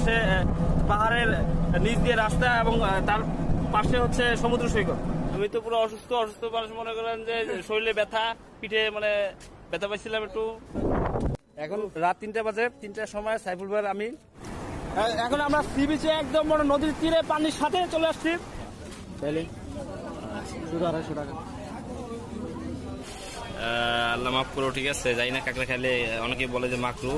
পাশে পাহাড়ের নিচ দিয়ে রাস্তা এবং তার পাশে হচ্ছে সমুদ্র সৈকত। আমি তো পুরো অসুস্থ মানুষ, মনে করেন যে শরীরে ব্যথা, পিঠে মানে ব্যথা পাইছিলাম একটু। এখন রাত 3টা বাজে, 3টার সময় সাইফুল ভাই আমি এখন আমরা সি বিচে একদম নদীর তীরে পানির সাথে চলে আসছি। আল্লাহ মাফ করো, ঠিক আছে, যাই না কাঁকড়া খেলে অনেকে বলে যে মাকরু।